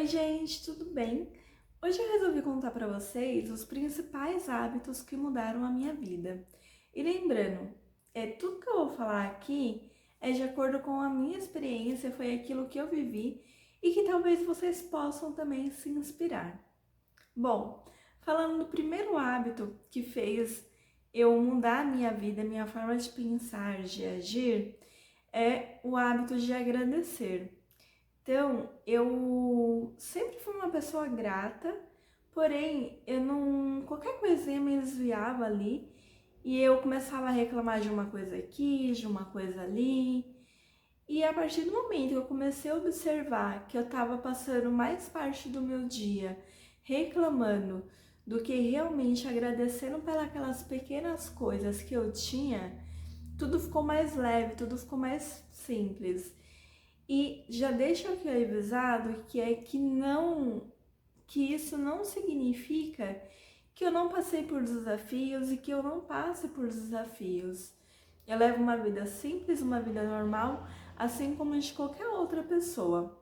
Oi, gente, tudo bem? Hoje eu resolvi contar para vocês os principais hábitos que mudaram a minha vida. E lembrando, tudo que eu vou falar aqui é de acordo com a minha experiência, foi aquilo que eu vivi e que talvez vocês possam também se inspirar. Bom, falando do primeiro hábito que fez eu mudar a minha vida, minha forma de pensar, de agir, é o hábito de agradecer. Então, eu sempre fui uma pessoa grata, porém, eu não, qualquer coisinha me desviava ali e eu começava a reclamar de uma coisa aqui, de uma coisa ali. E a partir do momento que eu comecei a observar que eu estava passando mais parte do meu dia reclamando do que realmente agradecendo pelas pequenas coisas que eu tinha, tudo ficou mais leve, tudo ficou mais simples. E já deixo aqui avisado que isso não significa que eu não passei por desafios e que eu não passe por desafios. Eu levo uma vida simples, uma vida normal, assim como de qualquer outra pessoa.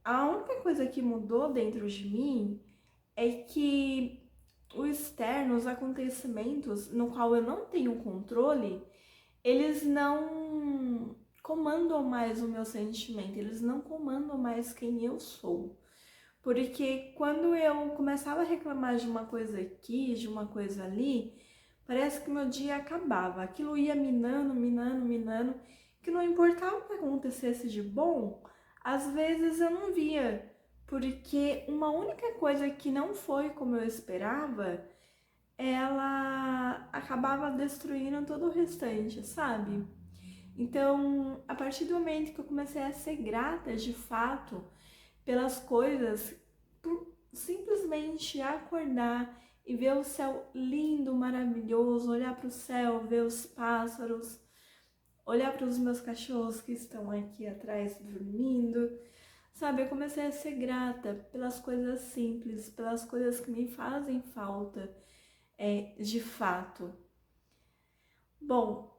A única coisa que mudou dentro de mim é que o externo, os acontecimentos no qual eu não tenho controle, eles não comandam mais o meu sentimento, eles não comandam mais quem eu sou. Porque quando eu começava a reclamar de uma coisa aqui, de uma coisa ali, parece que meu dia acabava. Aquilo ia minando, minando, minando, que não importava o que acontecesse de bom, às vezes eu não via. Porque uma única coisa que não foi como eu esperava, ela acabava destruindo todo o restante, sabe? Então, a partir do momento que eu comecei a ser grata de fato pelas coisas, por simplesmente acordar e ver o céu lindo, maravilhoso, olhar para o céu, ver os pássaros, olhar para os meus cachorros que estão aqui atrás dormindo, sabe? Eu comecei a ser grata pelas coisas simples, pelas coisas que me fazem falta, de fato. Bom,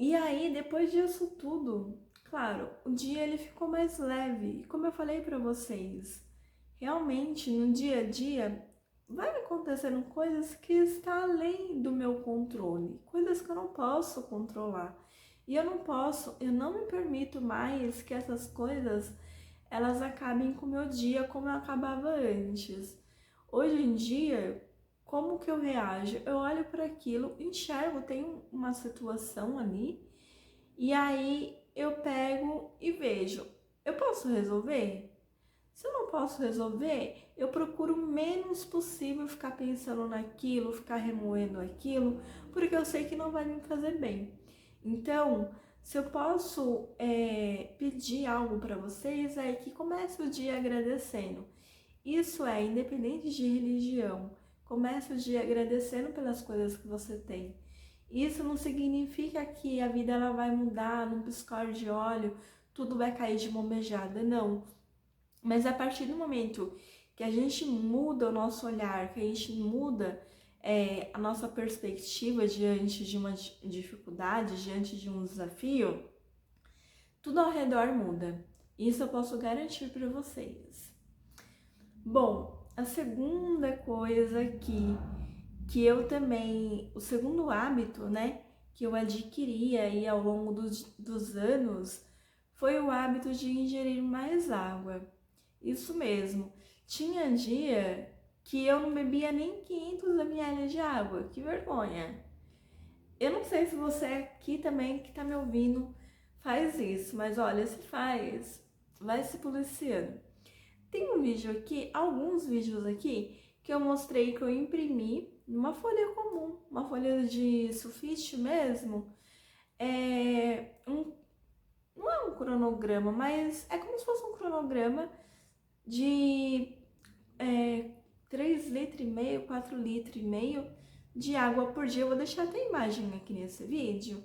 e aí depois disso tudo, claro, o dia ele ficou mais leve. E como eu falei para vocês, realmente no dia a dia vai acontecendo coisas que estão além do meu controle, coisas que eu não posso controlar. E eu não me permito mais que essas coisas elas acabem com o meu dia como eu acabava antes. Hoje em dia, como que eu reajo? Eu olho para aquilo, enxergo, tem uma situação ali, e aí eu pego e vejo, eu posso resolver? Se eu não posso resolver, eu procuro o menos possível ficar pensando naquilo, ficar remoendo aquilo, porque eu sei que não vai me fazer bem. Então, se eu posso pedir algo para vocês, é que comece o dia agradecendo. Isso é independente de religião. Comece o dia agradecendo pelas coisas que você tem. Isso não significa que a vida ela vai mudar num piscar de olho, tudo vai cair de mão beijada, não. Mas a partir do momento que a gente muda o nosso olhar, que a gente muda a nossa perspectiva diante de uma dificuldade, diante de um desafio, tudo ao redor muda. Isso eu posso garantir para vocês. Bom, a segunda coisa que eu também, o segundo hábito, né, que eu adquiri aí ao longo dos anos, foi o hábito de ingerir mais água. Isso mesmo. Tinha dia que eu não bebia nem 500 ml de água. Que vergonha. Eu não sei se você aqui também que tá me ouvindo faz isso, mas olha, se faz, vai se policiando. Tem um vídeo aqui, alguns vídeos aqui, que eu mostrei que eu imprimi numa folha comum, uma folha de sulfite mesmo. Não é um cronograma, mas é como se fosse um cronograma de 3 litros e meio, 4 litros e meio de água por dia. Eu vou deixar até a imagem aqui nesse vídeo.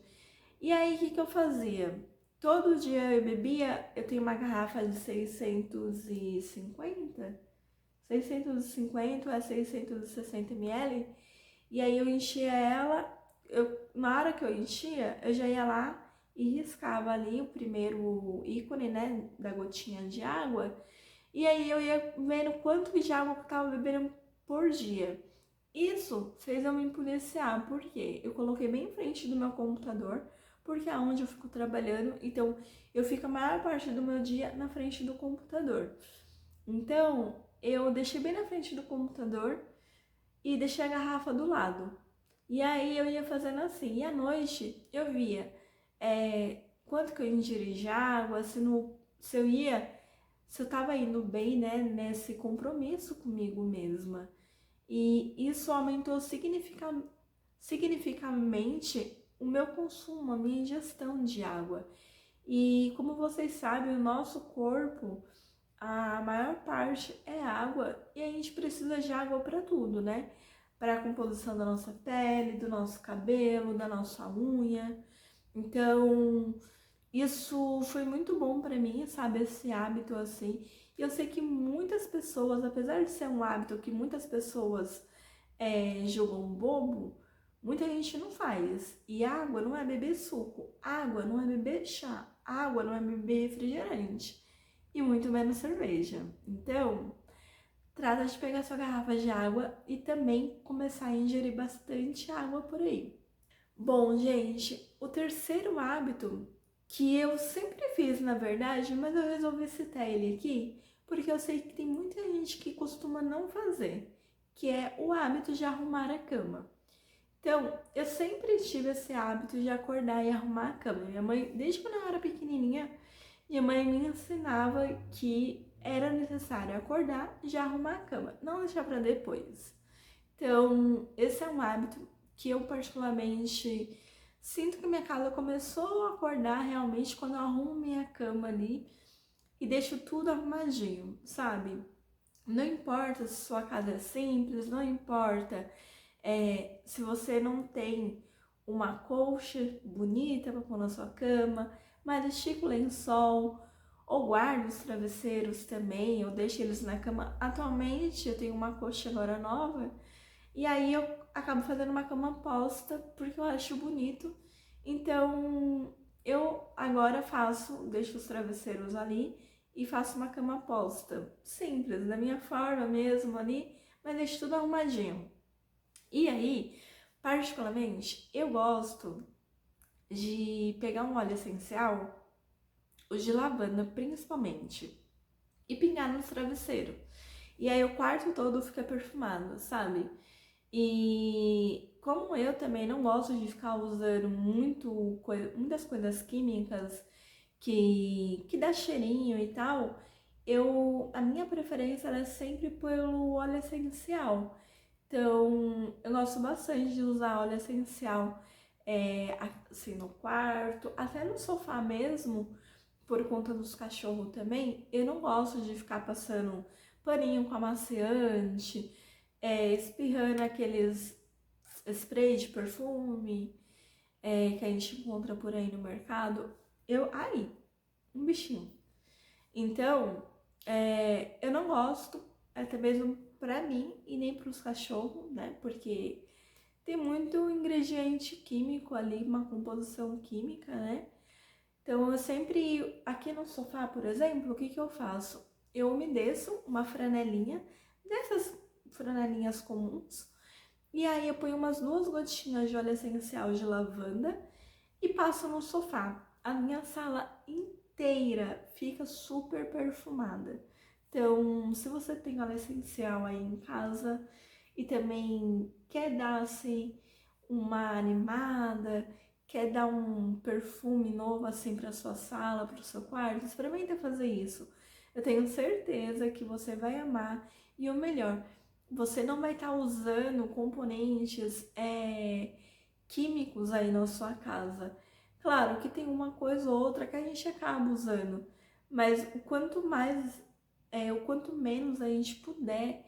E aí, o que eu fazia? Todo dia eu bebia, eu tenho uma garrafa de 650 a 660 ml, e aí eu enchia ela, na hora que eu enchia, eu já ia lá e riscava ali o primeiro ícone, né, da gotinha de água, E aí eu ia vendo quanto de água que eu tava bebendo por dia. Isso fez eu me policiar, porque eu coloquei bem em frente do meu computador, porque é onde eu fico trabalhando, então eu fico a maior parte do meu dia na frente do computador. Então, eu deixei bem na frente do computador e deixei a garrafa do lado. E aí eu ia fazendo assim. E à noite eu via quanto que eu ingeri de água, se eu ia, se eu tava indo bem, né, nesse compromisso comigo mesma. E isso aumentou significativamente o meu consumo, a minha ingestão de água. E como vocês sabem, o nosso corpo, a maior parte é água e a gente precisa de água para tudo, né? Para a composição da nossa pele, do nosso cabelo, da nossa unha. Então, isso foi muito bom para mim, sabe? Esse hábito assim. E eu sei que muitas pessoas, apesar de ser um hábito que muitas pessoas julgam bobo, muita gente não faz. E água não é beber suco, água não é beber chá, água não é beber refrigerante e muito menos cerveja. Então, trata de pegar sua garrafa de água e também começar a ingerir bastante água por aí. Bom, gente, o terceiro hábito que eu sempre fiz, na verdade, mas eu resolvi citar ele aqui porque eu sei que tem muita gente que costuma não fazer, que é o hábito de arrumar a cama. Então, eu sempre tive esse hábito de acordar e arrumar a cama. Minha mãe, desde quando eu era pequenininha, minha mãe me ensinava que era necessário acordar e já arrumar a cama, não deixar para depois. Então, esse é um hábito que eu particularmente sinto que minha casa começou a acordar realmente quando eu arrumo minha cama ali e deixo tudo arrumadinho, sabe? Não importa se sua casa é simples, não importa se você não tem uma colcha bonita para pôr na sua cama, mas estica o lençol ou guarda os travesseiros também, eu deixo eles na cama. Atualmente eu tenho uma colcha agora nova e aí eu acabo fazendo uma cama posta porque eu acho bonito. Então eu agora deixo os travesseiros ali e faço uma cama posta. Simples, da minha forma mesmo ali, mas deixo tudo arrumadinho. E aí, particularmente, eu gosto de pegar um óleo essencial, o de lavanda principalmente, e pingar no travesseiro. E aí o quarto todo fica perfumado, sabe? E como eu também não gosto de ficar usando muitas coisas químicas que dá cheirinho e tal, a minha preferência era sempre pelo óleo essencial. Então, eu gosto bastante de usar óleo essencial assim no quarto, até no sofá mesmo, por conta dos cachorros também. Eu não gosto de ficar passando paninho com amaciante, espirrando aqueles spray de perfume que a gente encontra por aí no mercado. Um bichinho. Então, eu não gosto, até mesmo pra mim e nem pros cachorros, né? Porque tem muito ingrediente químico ali, uma composição química, né? Então, eu sempre, aqui no sofá, por exemplo, o que que eu faço? Eu umedeço uma franelinha, dessas franelinhas comuns, e aí eu ponho umas 2 gotinhas de óleo essencial de lavanda e passo no sofá. A minha sala inteira fica super perfumada. Então, se você tem óleo essencial aí em casa e também quer dar assim uma animada, quer dar um perfume novo assim para sua sala, para o seu quarto, experimenta fazer isso. Eu tenho certeza que você vai amar e o melhor, você não vai estar usando componentes químicos aí na sua casa. Claro que tem uma coisa ou outra que a gente acaba usando, mas o quanto menos a gente puder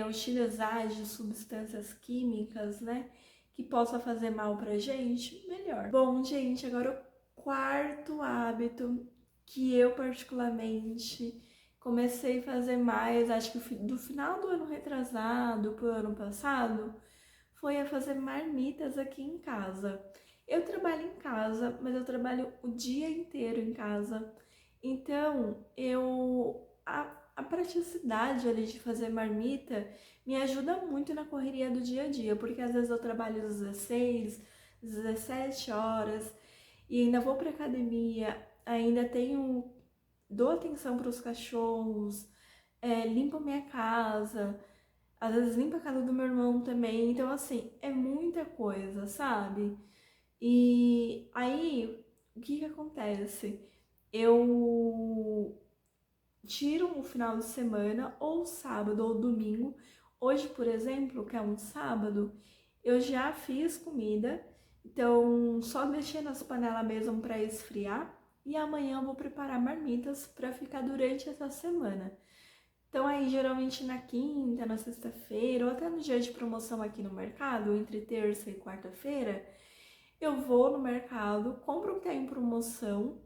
utilizar de substâncias químicas, né, que possa fazer mal pra gente, melhor. Bom, gente, agora o quarto hábito que eu particularmente comecei a fazer mais, acho que do final do ano retrasado pro ano passado, foi a fazer marmitas aqui em casa. Eu trabalho em casa, mas eu trabalho o dia inteiro em casa. Então, a praticidade ali de fazer marmita me ajuda muito na correria do dia a dia, porque às vezes eu trabalho 16, 17 horas e ainda vou pra academia, ainda dou atenção para os cachorros, limpo minha casa, às vezes limpo a casa do meu irmão também, então assim, é muita coisa, sabe? E aí, o que que acontece? Eu tiro o final de semana, ou sábado ou domingo. Hoje, por exemplo, que é um sábado, eu já fiz comida, então só deixei nas panelas mesmo para esfriar. E amanhã eu vou preparar marmitas para ficar durante essa semana. Então aí, geralmente na quinta, na sexta-feira, ou até no dia de promoção aqui no mercado, entre terça e quarta-feira, eu vou no mercado, compro o que tá em promoção,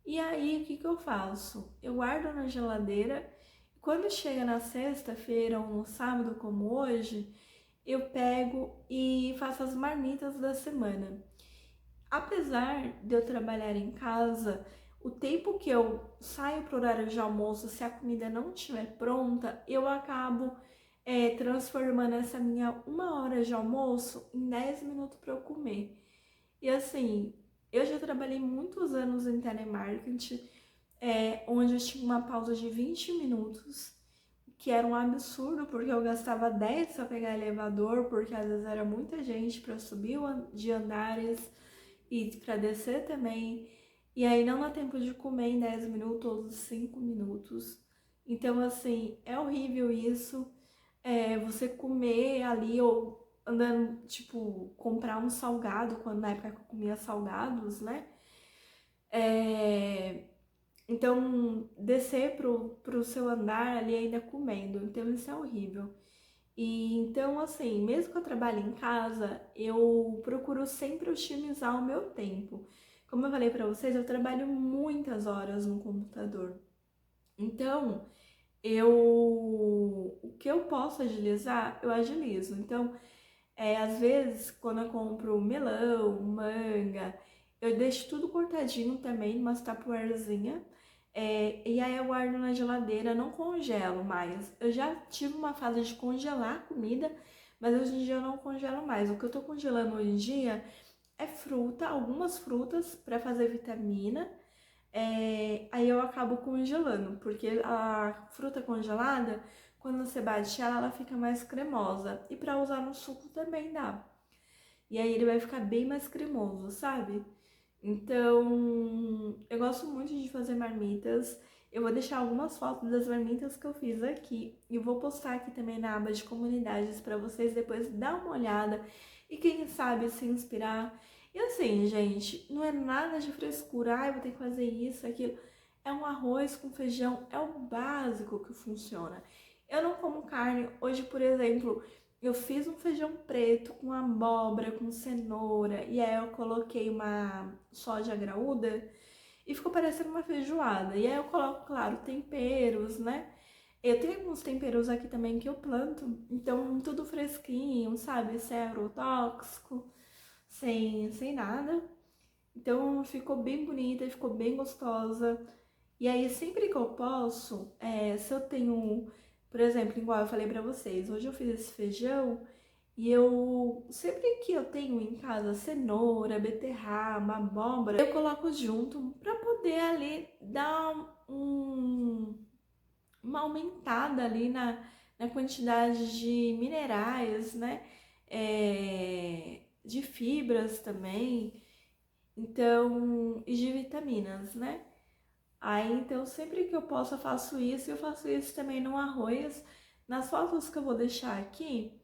e aí o que que eu faço? Eu guardo na geladeira, e quando chega na sexta-feira ou no sábado como hoje, eu pego e faço as marmitas da semana. Apesar de eu trabalhar em casa, o tempo que eu saio para o horário de almoço, se a comida não estiver pronta, eu acabo transformando essa minha 1 hora de almoço em 10 minutos para eu comer. E assim, eu já trabalhei muitos anos em telemarketing, onde eu tinha uma pausa de 20 minutos, que era um absurdo, porque eu gastava 10 para pegar elevador, porque às vezes era muita gente para subir de andares e para descer também. E aí não dá tempo de comer em 10 minutos ou 5 minutos. Então, assim, é horrível isso. Você comer ali ou andando, tipo, comprar um salgado, quando na época que eu comia salgados, né? Então, descer pro seu andar ali ainda comendo. Então, isso é horrível. E então, assim, mesmo que eu trabalhe em casa, eu procuro sempre otimizar o meu tempo. Como eu falei pra vocês, eu trabalho muitas horas no computador. Então, o que eu posso agilizar, eu agilizo. Então, às vezes, quando eu compro melão, manga, eu deixo tudo cortadinho também, numa tupperwarezinha. E aí eu guardo na geladeira, não congelo mais. Eu já tive uma fase de congelar a comida, mas hoje em dia eu não congelo mais. O que eu tô congelando hoje em dia é fruta, algumas frutas para fazer vitamina. Aí eu acabo congelando, porque a fruta congelada, quando você bate ela, ela fica mais cremosa. E para usar no suco também dá. E aí ele vai ficar bem mais cremoso, sabe? Então, eu gosto muito de fazer marmitas. Eu vou deixar algumas fotos das marmitas que eu fiz aqui e vou postar aqui também na aba de comunidades para vocês depois dar uma olhada e quem sabe se inspirar. E assim, gente, não é nada de frescura, ai, vou ter que fazer isso, aquilo. É um arroz com feijão, é o básico que funciona. Eu não como carne. Hoje, por exemplo, eu fiz um feijão preto com abóbora, com cenoura, e aí eu coloquei uma soja graúda e ficou parecendo uma feijoada. E aí eu coloco, claro, temperos, né? Eu tenho alguns temperos aqui também que eu planto, então tudo fresquinho, sabe? Sem agrotóxico, sem nada. Então ficou bem bonita, ficou bem gostosa. E aí sempre que eu posso, se eu tenho, por exemplo, igual eu falei pra vocês, hoje eu fiz esse feijão e eu, sempre que eu tenho em casa cenoura, beterraba, abóbora, eu coloco junto pra poder ali dar uma aumentada ali na quantidade de minerais, né? De fibras também, então, e de vitaminas, né? Aí, então, sempre que eu posso, eu faço isso também no arroz. Nas fotos que eu vou deixar aqui,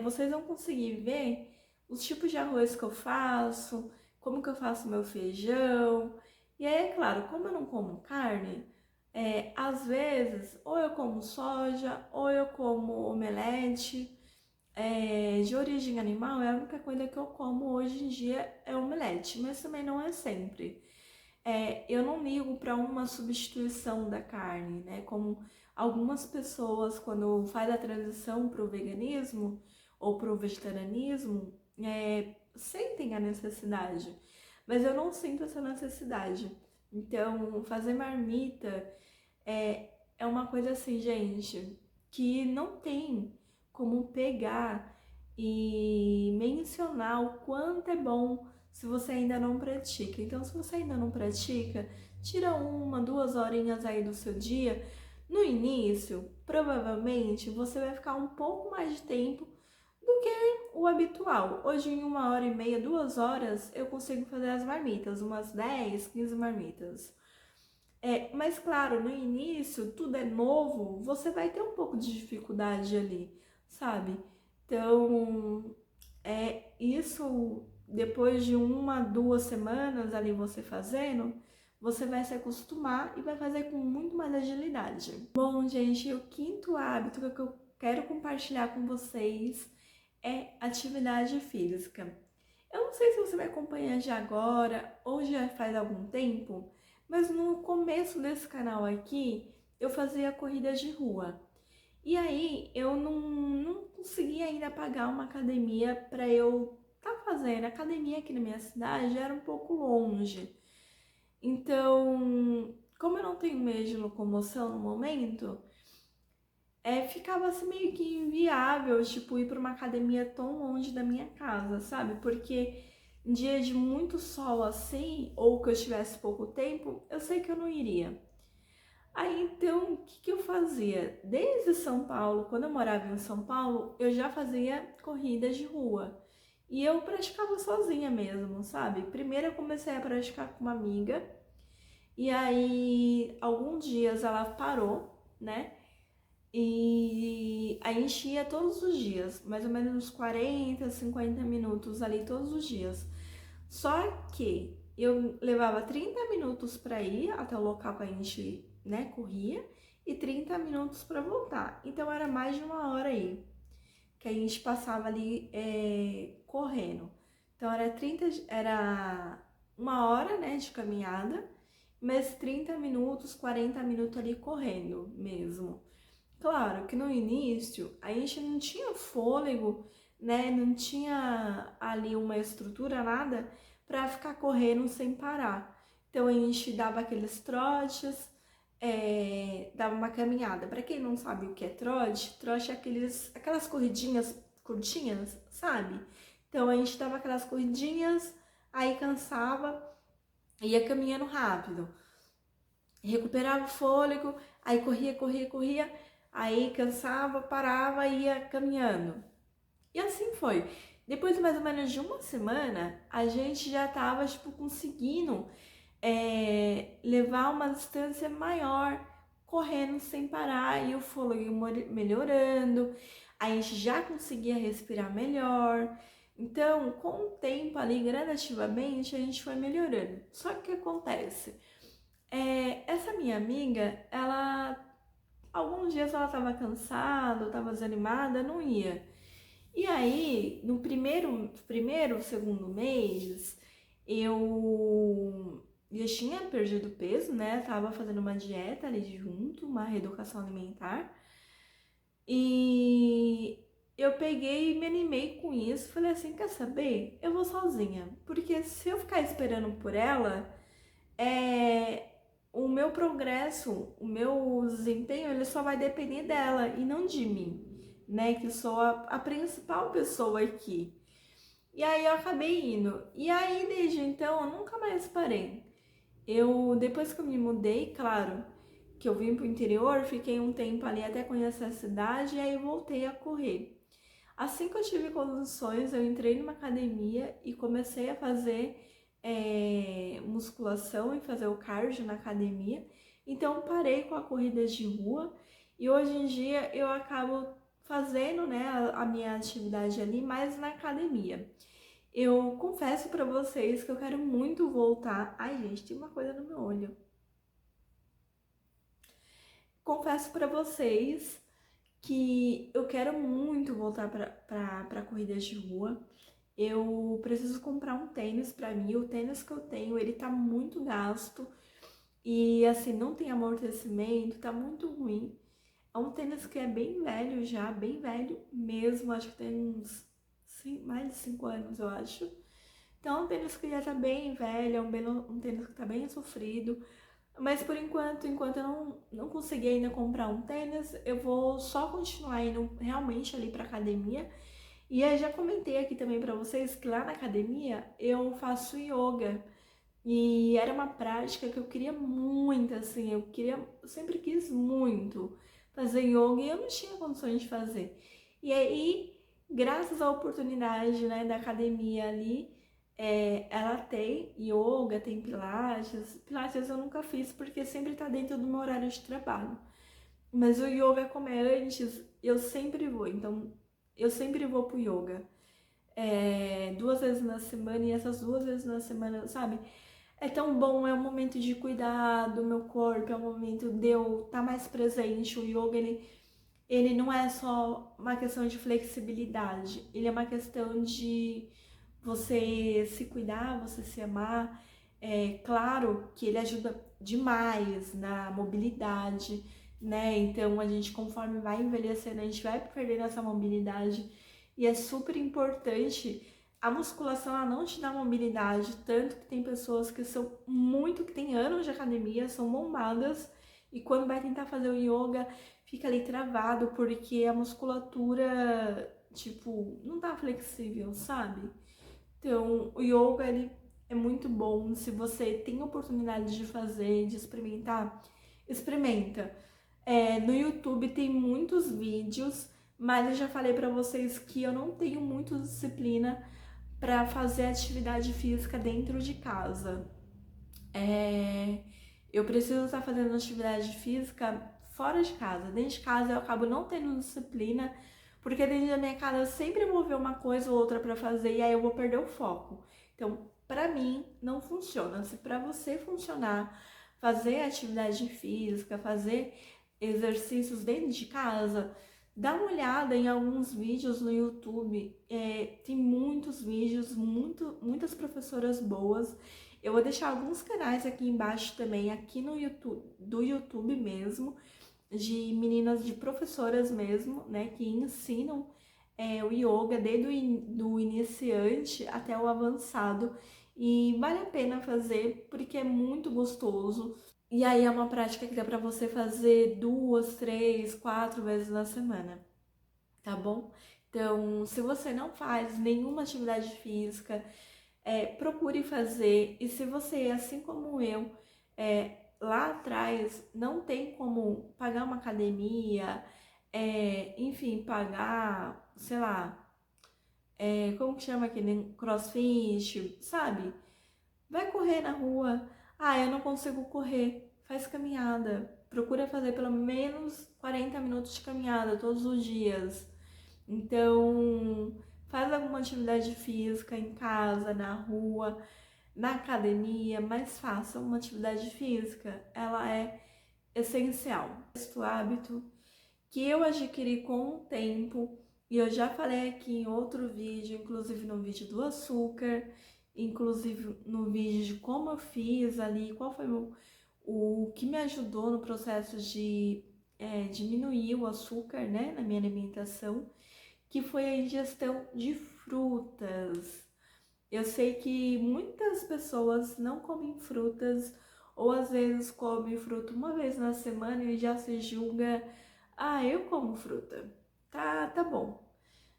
vocês vão conseguir ver os tipos de arroz que eu faço, como que eu faço meu feijão. E aí, é claro, como eu não como carne, às vezes, ou eu como soja, ou eu como omelete. De origem animal, é a única coisa que eu como hoje em dia é omelete, mas também não é sempre. Eu não ligo para uma substituição da carne, né? Como algumas pessoas, quando faz a transição para o veganismo ou para o vegetarianismo, sentem a necessidade, mas eu não sinto essa necessidade. Então, fazer marmita é uma coisa assim, gente, que não tem como pegar e mencionar o quanto é bom se você ainda não pratica. Então, se você ainda não pratica, tira 1, 2 horinhas aí do seu dia. No início, provavelmente, você vai ficar um pouco mais de tempo do que o habitual. Hoje, em 1 hora e meia, 2 horas, eu consigo fazer as marmitas, umas 10, 15 marmitas. Mas claro, no início, tudo é novo, você vai ter um pouco de dificuldade ali, sabe? Então, isso depois de 1, 2 semanas ali você fazendo, você vai se acostumar e vai fazer com muito mais agilidade. Bom, gente, o quinto hábito que eu quero compartilhar com vocês é atividade física. Eu não sei se você me acompanha já agora ou já faz algum tempo, mas no começo desse canal aqui eu fazia corridas de rua. E aí eu não conseguia ainda pagar uma academia para eu estar fazendo. A academia aqui na minha cidade era um pouco longe. Então, como eu não tenho meio de locomoção no momento, ficava assim meio que inviável, tipo, ir para uma academia tão longe da minha casa, sabe? Porque em dia de muito sol assim, ou que eu tivesse pouco tempo, eu sei que eu não iria. Aí então, o que eu fazia? Desde São Paulo, quando eu morava em São Paulo, eu já fazia corridas de rua. E eu praticava sozinha mesmo, sabe? Primeiro eu comecei a praticar com uma amiga, e aí alguns dias ela parou, né? E aí enchia todos os dias, mais ou menos uns 40, 50 minutos ali todos os dias. Só que eu levava 30 minutos para ir até o local que a gente, né, corria e 30 minutos para voltar. Então era mais de 1 hora aí que a gente passava ali correndo. Então era 1 hora, né, de caminhada, mas 30 minutos, 40 minutos ali correndo mesmo. Claro que no início a gente não tinha fôlego, né? Não tinha ali uma estrutura, nada, para ficar correndo sem parar. Então a gente dava aqueles trotes, dava uma caminhada. Para quem não sabe o que é trote, trote é aquelas corridinhas curtinhas, sabe? Então a gente dava aquelas corridinhas, aí cansava, ia caminhando rápido, recuperava o fôlego, aí corria, corria, corria. Aí cansava, parava e ia caminhando. E assim foi. Depois de mais ou menos de 1 semana, a gente já tava, tipo, conseguindo levar uma distância maior, correndo sem parar, e o fôlego melhorando. A gente já conseguia respirar melhor. Então, com o tempo ali, gradativamente, a gente foi melhorando. Só que o que acontece? Essa minha amiga, alguns dias ela tava cansada, tava desanimada, não ia. E aí, no primeiro, segundo mês, eu já tinha perdido peso, né? Tava fazendo uma dieta ali junto, uma reeducação alimentar. E eu peguei e me animei com isso. Falei assim, quer saber? Eu vou sozinha. Porque se eu ficar esperando por ela, o meu progresso, o meu desempenho, ele só vai depender dela e não de mim, né? Que sou a principal pessoa aqui. E aí eu acabei indo. E aí, desde então, eu nunca mais parei. Depois que eu me mudei, claro, que eu vim pro interior, fiquei um tempo ali até conhecer a cidade e aí voltei a correr. Assim que eu tive condições, eu entrei numa academia e comecei a fazer musculação e fazer o cardio na academia. Então parei com a corrida de rua e hoje em dia eu acabo fazendo, né, a minha atividade ali mais na academia. Eu confesso pra vocês que eu quero muito voltar. Ai, gente, tem uma coisa no meu olho. Confesso pra vocês que eu quero muito voltar pra corridas de rua. Eu preciso comprar um tênis pra mim. O tênis que eu tenho, ele tá muito gasto. E assim, não tem amortecimento, tá muito ruim. É um tênis que é bem velho já, bem velho mesmo. Acho que tem uns mais de 5 anos, eu acho. Então, é um tênis que já tá bem velho, é um tênis que tá bem sofrido. Mas por enquanto eu não consegui ainda comprar um tênis, eu vou só continuar indo realmente ali pra academia. E eu já comentei aqui também pra vocês que lá na academia eu faço yoga. E era uma prática que eu queria muito, assim, eu sempre quis muito fazer yoga e eu não tinha condições de fazer. E aí, graças à oportunidade, né, da academia ali, ela tem yoga, tem pilates. Pilates eu nunca fiz porque sempre tá dentro do meu horário de trabalho. Mas o yoga, como é antes, eu sempre vou. Então, eu sempre vou pro yoga. 2 vezes na semana e essas 2 vezes na semana, sabe? É tão bom, é um momento de cuidar do meu corpo, é um momento de eu estar mais presente. O yoga, ele não é só uma questão de flexibilidade, ele é uma questão de você se cuidar, você se amar. É claro que ele ajuda demais na mobilidade, né? Então a gente, conforme vai envelhecendo, a gente vai perdendo essa mobilidade e é super importante. A musculação, ela não te dá mobilidade, tanto que tem pessoas que que têm anos de academia, são bombadas, e quando vai tentar fazer o yoga, fica ali travado, porque a musculatura, tipo, não tá flexível, sabe? Então, o yoga, ele é muito bom. Se você tem a oportunidade de fazer, de experimentar, experimenta. No YouTube tem muitos vídeos, mas eu já falei pra vocês que eu não tenho muita disciplina para fazer atividade física dentro de casa. Eu preciso estar fazendo atividade física fora de casa. Dentro de casa eu acabo não tendo disciplina, porque dentro da minha casa eu sempre vou ver uma coisa ou outra para fazer e aí eu vou perder o foco. Então, para mim, não funciona. Se para você funcionar, fazer atividade física, fazer exercícios dentro de casa, dá uma olhada em alguns vídeos no YouTube. Tem muitos vídeos, muitas professoras boas. Eu vou deixar alguns canais aqui embaixo também, aqui no YouTube, do YouTube mesmo, de meninas, de professoras mesmo, né, que ensinam o yoga desde do iniciante até o avançado. E vale a pena fazer porque é muito gostoso. E aí é uma prática que dá pra você fazer 2, 3, 4 vezes na semana, tá bom? Então, se você não faz nenhuma atividade física, procure fazer. E se você, assim como eu, lá atrás não tem como pagar uma academia, enfim, pagar, sei lá, como que chama aquele crossfit, sabe? Vai correr na rua. Ah, eu não consigo correr. Faz caminhada. Procura fazer pelo menos 40 minutos de caminhada todos os dias. Então, faz alguma atividade física em casa, na rua, na academia, mas faça uma atividade física. Ela é essencial. Este hábito que eu adquiri com o tempo, e eu já falei aqui em outro vídeo, inclusive no vídeo do açúcar, inclusive no vídeo de como eu fiz ali, qual foi o que me ajudou no processo de diminuir o açúcar, né, na minha alimentação, que foi a ingestão de frutas. Eu sei que muitas pessoas não comem frutas, ou às vezes comem fruta uma vez na semana e já se julga, ah, eu como fruta. Tá bom.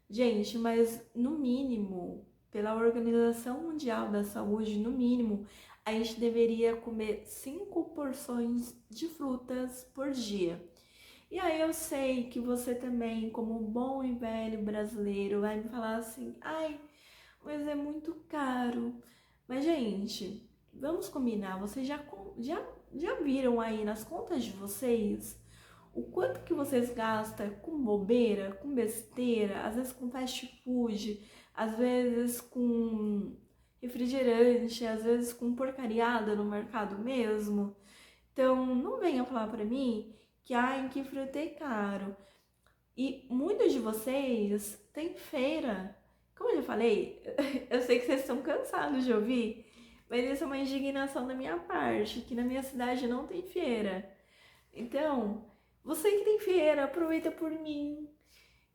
Gente, mas no mínimo, pela Organização Mundial da Saúde, no mínimo, a gente deveria comer 5 porções de frutas por dia. E aí eu sei que você também, como um bom e velho brasileiro, vai me falar assim, ai, mas é muito caro. Mas, gente, vamos combinar, vocês já viram aí nas contas de vocês o quanto que vocês gastam com bobeira, com besteira, às vezes com fast food, às vezes com refrigerante, às vezes com porcariada no mercado mesmo? Então, não venha falar pra mim que, ai, que fruta é caro. E muitos de vocês têm feira. Como eu já falei, eu sei que vocês estão cansados de ouvir, mas isso é uma indignação da minha parte, que na minha cidade não tem feira. Então, você que tem feira, aproveita por mim.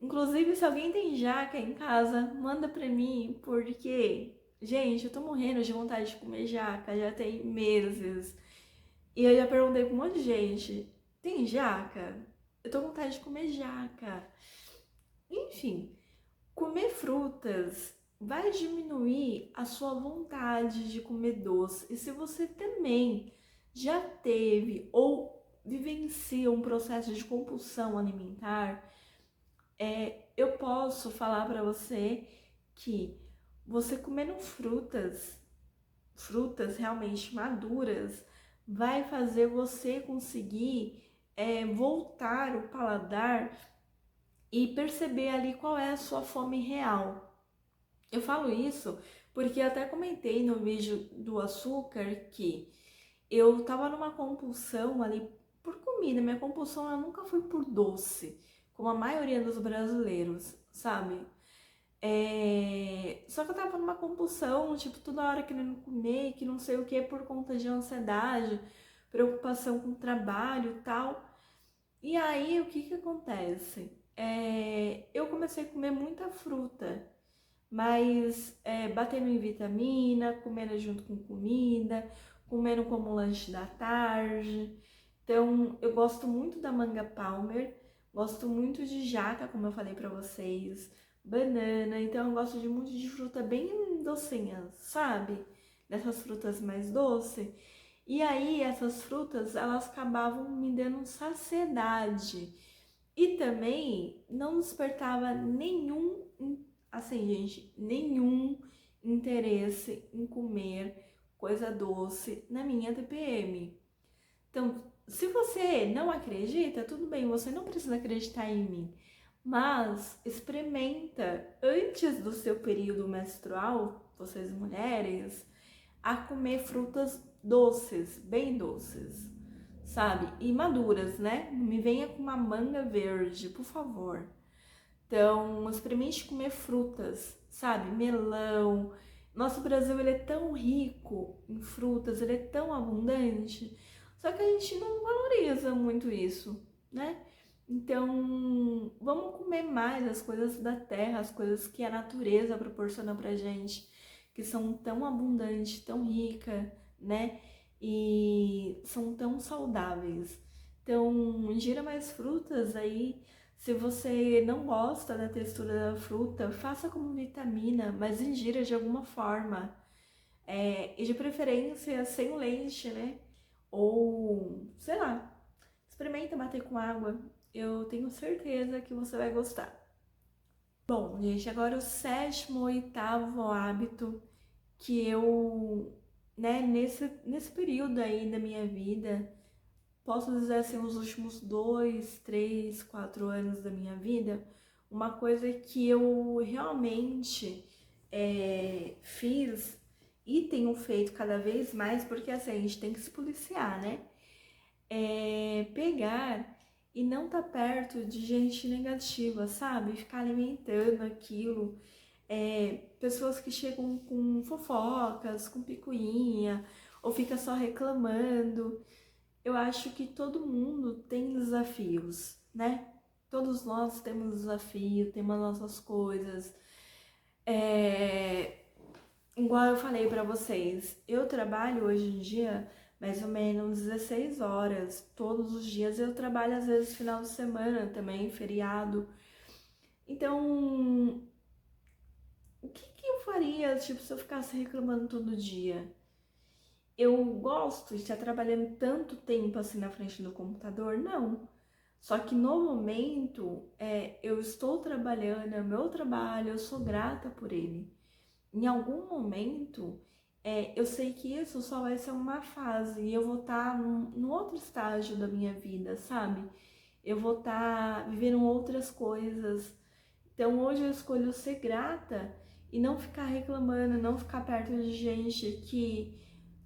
Inclusive, se alguém tem jaca em casa, manda pra mim, porque, gente, eu tô morrendo de vontade de comer jaca, já tem meses. E eu já perguntei pra um monte de gente, tem jaca? Eu tô com vontade de comer jaca. Enfim, comer frutas vai diminuir a sua vontade de comer doce. E se você também já teve ou vivencia um processo de compulsão alimentar, eu posso falar para você que você comendo frutas realmente maduras, vai fazer você conseguir voltar o paladar e perceber ali qual é a sua fome real. Eu falo isso porque eu até comentei no vídeo do açúcar que eu tava numa compulsão ali por comida. Minha compulsão ela nunca foi por doce, como a maioria dos brasileiros, sabe? Só que eu tava numa compulsão, tipo, toda hora querendo comer, que não sei o que, por conta de ansiedade, preocupação com o trabalho e tal. E aí, o que que acontece? Eu comecei a comer muita fruta, mas batendo em vitamina, comendo junto com comida, comendo como lanche da tarde. Então, eu gosto muito da manga palmer, gosto muito de jaca, como eu falei pra vocês, banana. Então, eu gosto de muito de fruta bem docinha, sabe? Dessas frutas mais doces. E aí, essas frutas, elas acabavam me dando saciedade. E também não despertava nenhum, assim, gente, nenhum interesse em comer coisa doce na minha TPM. Então, se você não acredita, tudo bem, você não precisa acreditar em mim. Mas experimenta antes do seu período menstrual, vocês mulheres, a comer frutas doces, bem doces, sabe? E maduras, né? Não me venha com uma manga verde, por favor. Então, experimente comer frutas, sabe? Melão. Nosso Brasil, ele é tão rico em frutas, ele é tão abundante, só que a gente não valoriza muito isso, né? Então, vamos comer mais as coisas da terra, as coisas que a natureza proporciona pra gente, que são tão abundantes, tão ricas, né? E são tão saudáveis. Então, ingira mais frutas aí. Se você não gosta da textura da fruta, faça como vitamina, mas ingira de alguma forma. E de preferência sem leite, né? Ou, sei lá, experimenta bater com água. Eu tenho certeza que você vai gostar. Bom, gente, agora o sétimo, oitavo hábito que eu, né, nesse período aí da minha vida, posso dizer assim, os últimos 2, 3, 4 anos da minha vida, uma coisa que eu realmente fiz e tenho feito cada vez mais, porque assim, a gente tem que se policiar, né? Pegar e não tá perto de gente negativa, sabe? Ficar alimentando aquilo. Pessoas que chegam com fofocas, com picuinha, ou fica só reclamando. Eu acho que todo mundo tem desafios, né? Todos nós temos desafio, temos nossas coisas. Igual eu falei pra vocês, eu trabalho hoje em dia mais ou menos 16 horas. Todos os dias eu trabalho, às vezes final de semana também, feriado. Então, o que que eu faria, tipo, se eu ficasse reclamando todo dia? Eu gosto de estar trabalhando tanto tempo assim na frente do computador? Não. Só que no momento, eu estou trabalhando, é o meu trabalho, eu sou grata por ele. Em algum momento, eu sei que isso só vai ser uma fase e eu vou estar num outro estágio da minha vida, sabe? Eu vou estar vivendo outras coisas. Então hoje eu escolho ser grata e não ficar reclamando, não ficar perto de gente que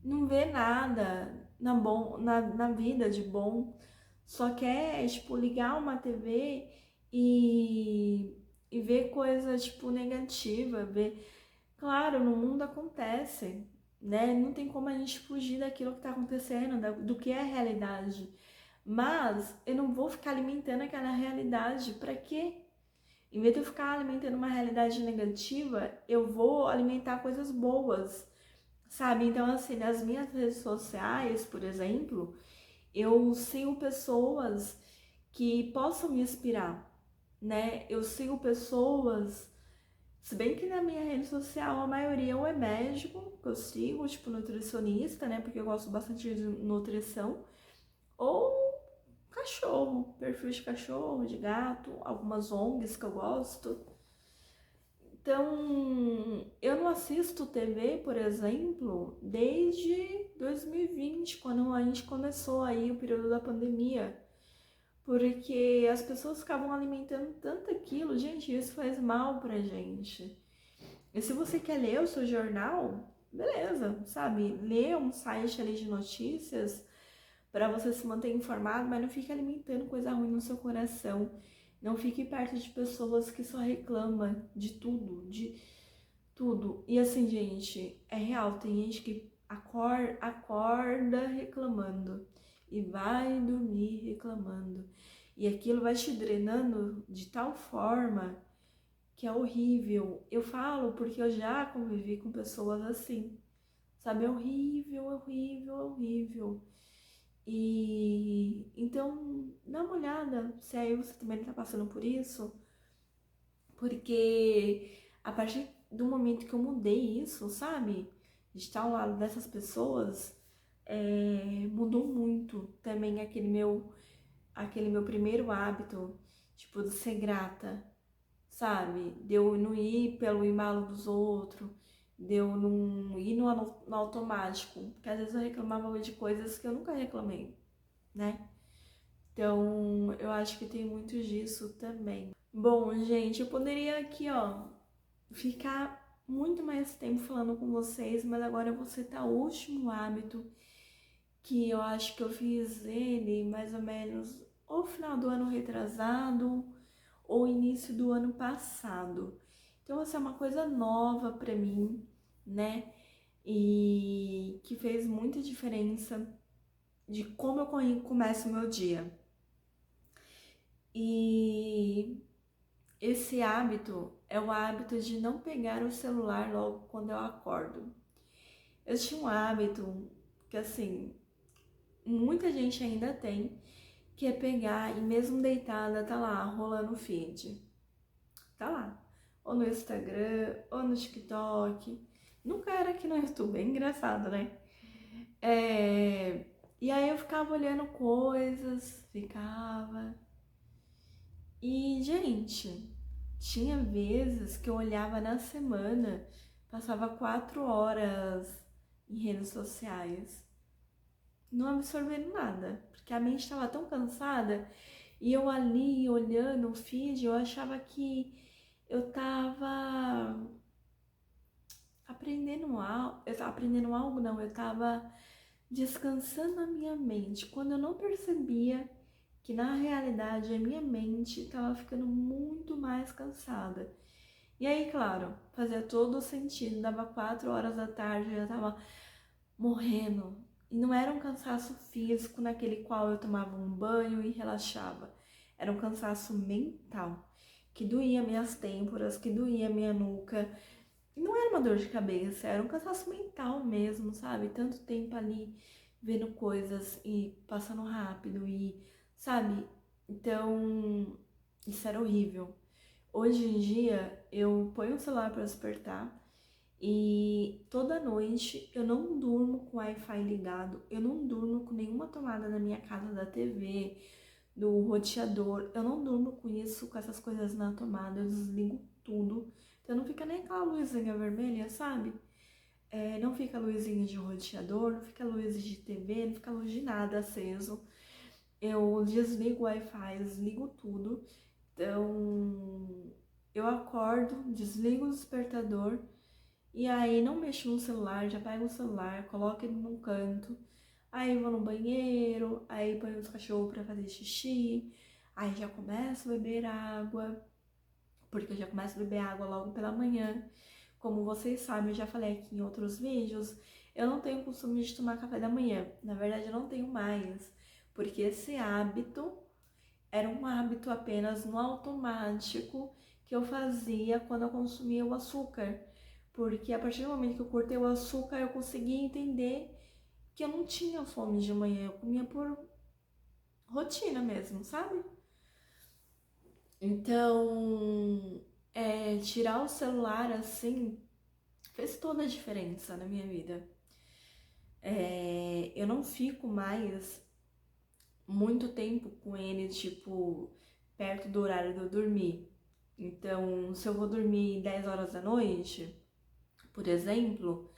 não vê nada na vida de bom, só quer, tipo, ligar uma TV e ver coisa, tipo, negativa, ver... Claro, no mundo acontece, né? Não tem como a gente fugir daquilo que tá acontecendo, do que é a realidade. Mas eu não vou ficar alimentando aquela realidade, pra quê? Em vez de eu ficar alimentando uma realidade negativa, eu vou alimentar coisas boas, sabe? Então, assim, nas minhas redes sociais, por exemplo, eu sigo pessoas que possam me inspirar, né? Eu sigo pessoas, se bem que na minha rede social a maioria ou é médico, que eu sigo, tipo nutricionista, né? Porque eu gosto bastante de nutrição, ou cachorro, perfil de cachorro, de gato, algumas ONGs que eu gosto. Então, eu não assisto TV, por exemplo, desde 2020, quando a gente começou aí o período da pandemia, porque as pessoas ficavam alimentando tanto aquilo, gente, isso faz mal pra gente. E se você quer ler o seu jornal, beleza, sabe? Lê um site ali de notícias para você se manter informado, mas não fique alimentando coisa ruim no seu coração. Não fique perto de pessoas que só reclamam de tudo, de tudo. E assim, gente, é real, tem gente que acorda reclamando e vai dormir reclamando. E aquilo vai te drenando de tal forma que é horrível. Eu falo porque eu já convivi com pessoas assim, sabe? É horrível, horrível, horrível. E então, dá uma olhada se aí você também tá passando por isso, porque a partir do momento que eu mudei isso, sabe? De estar ao lado dessas pessoas, mudou muito também aquele meu primeiro hábito, tipo, de ser grata, sabe? De eu não ir pelo embalo dos outros, de eu não ir no automático, porque às vezes eu reclamava de coisas que eu nunca reclamei, né? Então, eu acho que tem muito disso também. Bom, gente, eu poderia aqui, ó, ficar muito mais tempo falando com vocês, mas agora eu vou citar o último hábito que eu acho que eu fiz ele mais ou menos ou final do ano retrasado ou início do ano passado. Então, essa é uma coisa nova pra mim, né? E que fez muita diferença de como eu começo o meu dia. E esse hábito é o hábito de não pegar o celular logo quando eu acordo. Eu tinha um hábito que, assim, muita gente ainda tem, que é pegar e mesmo deitada, tá lá, rolando o feed. Tá lá. Ou no Instagram, ou no TikTok. Nunca era aqui no YouTube, é engraçado, né? E aí eu ficava olhando coisas, ficava. E, gente, tinha vezes que eu olhava na semana, passava 4 horas em redes sociais, não absorvendo nada, porque a mente estava tão cansada e eu ali olhando o feed, eu achava que eu tava aprendendo algo, não, eu tava descansando a minha mente, quando eu não percebia que na realidade a minha mente estava ficando muito mais cansada. E aí, claro, fazia todo o sentido, dava 4 horas da tarde, eu já tava morrendo. E não era um cansaço físico naquele qual eu tomava um banho e relaxava. Era um cansaço mental, que doía minhas têmporas, que doía minha nuca. E não era uma dor de cabeça, era um cansaço mental mesmo, sabe? Tanto tempo ali vendo coisas e passando rápido e, sabe? Então, isso era horrível. Hoje em dia, eu ponho o celular para despertar e toda noite eu não durmo com o Wi-Fi ligado, eu não durmo com nenhuma tomada na minha casa da TV, do roteador, eu não durmo com isso, com essas coisas na tomada, eu desligo tudo. Então não fica nem aquela luzinha vermelha, sabe? Não fica luzinha de roteador, não fica luz de TV, não fica luz de nada aceso. Eu desligo o Wi-Fi, desligo tudo. Então eu acordo, desligo o despertador e aí não mexo no celular, já pego o celular, coloco ele num canto. Aí vou no banheiro, aí ponho os cachorros pra fazer xixi, aí já começo a beber água, porque eu já começo a beber água logo pela manhã. Como vocês sabem, eu já falei aqui em outros vídeos, eu não tenho costume de tomar café da manhã. Na verdade, eu não tenho mais, porque esse hábito era um hábito apenas no automático que eu fazia quando eu consumia o açúcar. porque a partir do momento que eu cortei o açúcar, eu consegui entender que eu não tinha fome de manhã, eu comia por rotina mesmo, sabe? Então, tirar o celular assim fez toda a diferença na minha vida. Eu não fico mais muito tempo com ele, tipo, perto do horário de eu dormir. Então, se eu vou dormir 10 horas da noite, por exemplo,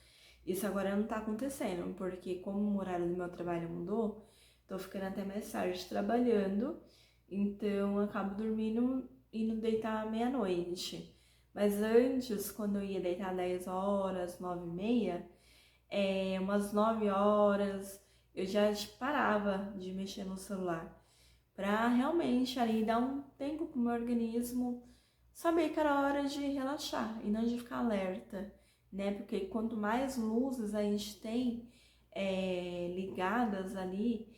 isso agora não tá acontecendo, porque como o horário do meu trabalho mudou, tô ficando até mais tarde trabalhando, então eu acabo dormindo indo deitar meia-noite. Mas antes, quando eu ia deitar 10 horas, 9h30, umas 9 horas, eu já parava de mexer no celular para realmente ali dar um tempo pro meu organismo saber que era hora de relaxar e não de ficar alerta, né? Porque quanto mais luzes a gente tem ligadas ali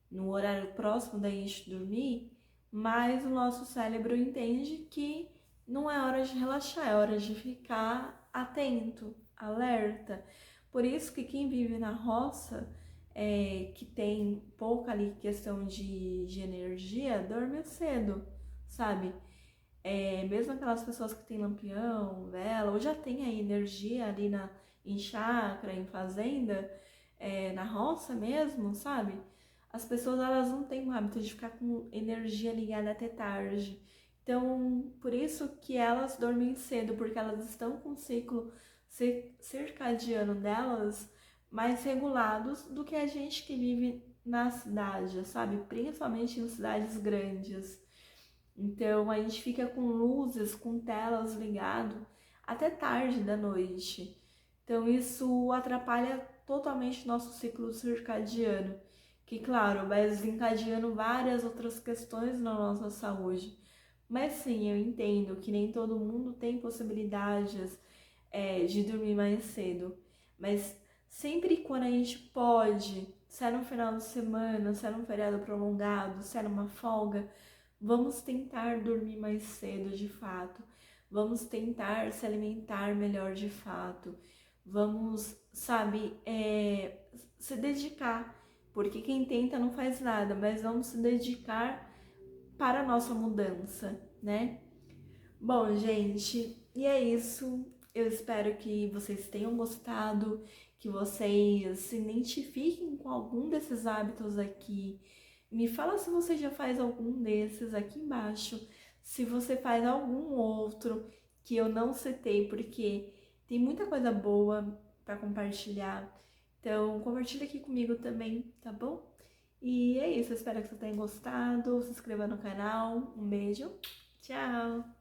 no horário próximo da gente dormir, mais o nosso cérebro entende que não é hora de relaxar, é hora de ficar atento, alerta. Por isso que quem vive na roça, que tem pouca ali questão de energia, dorme cedo, sabe? Mesmo aquelas pessoas que têm lampião, vela, ou já tem aí energia ali em chácara, em fazenda, na roça mesmo, sabe? As pessoas elas não têm o hábito de ficar com energia ligada até tarde. Então, por isso que elas dormem cedo, porque elas estão com o ciclo circadiano delas mais regulados do que a gente que vive na cidade, sabe? Principalmente em cidades grandes. Então a gente fica com luzes, com telas ligado até tarde da noite. Então isso atrapalha totalmente nosso ciclo circadiano, que claro, vai desencadeando várias outras questões na nossa saúde. Mas sim, eu entendo que nem todo mundo tem possibilidades de dormir mais cedo. Mas sempre quando a gente pode, se é no final de semana, se é num feriado prolongado, se é numa folga, vamos tentar dormir mais cedo de fato. Vamos tentar se alimentar melhor de fato. Vamos, sabe, se dedicar. Porque quem tenta não faz nada, mas vamos se dedicar para a nossa mudança, né? Bom, gente, e é isso. Eu espero que vocês tenham gostado, que vocês se identifiquem com algum desses hábitos aqui. Me fala se você já faz algum desses aqui embaixo, se você faz algum outro que eu não citei, porque tem muita coisa boa para compartilhar. Então, compartilha aqui comigo também, tá bom? E é isso, eu espero que você tenha gostado. Se inscreva no canal. Um beijo. Tchau!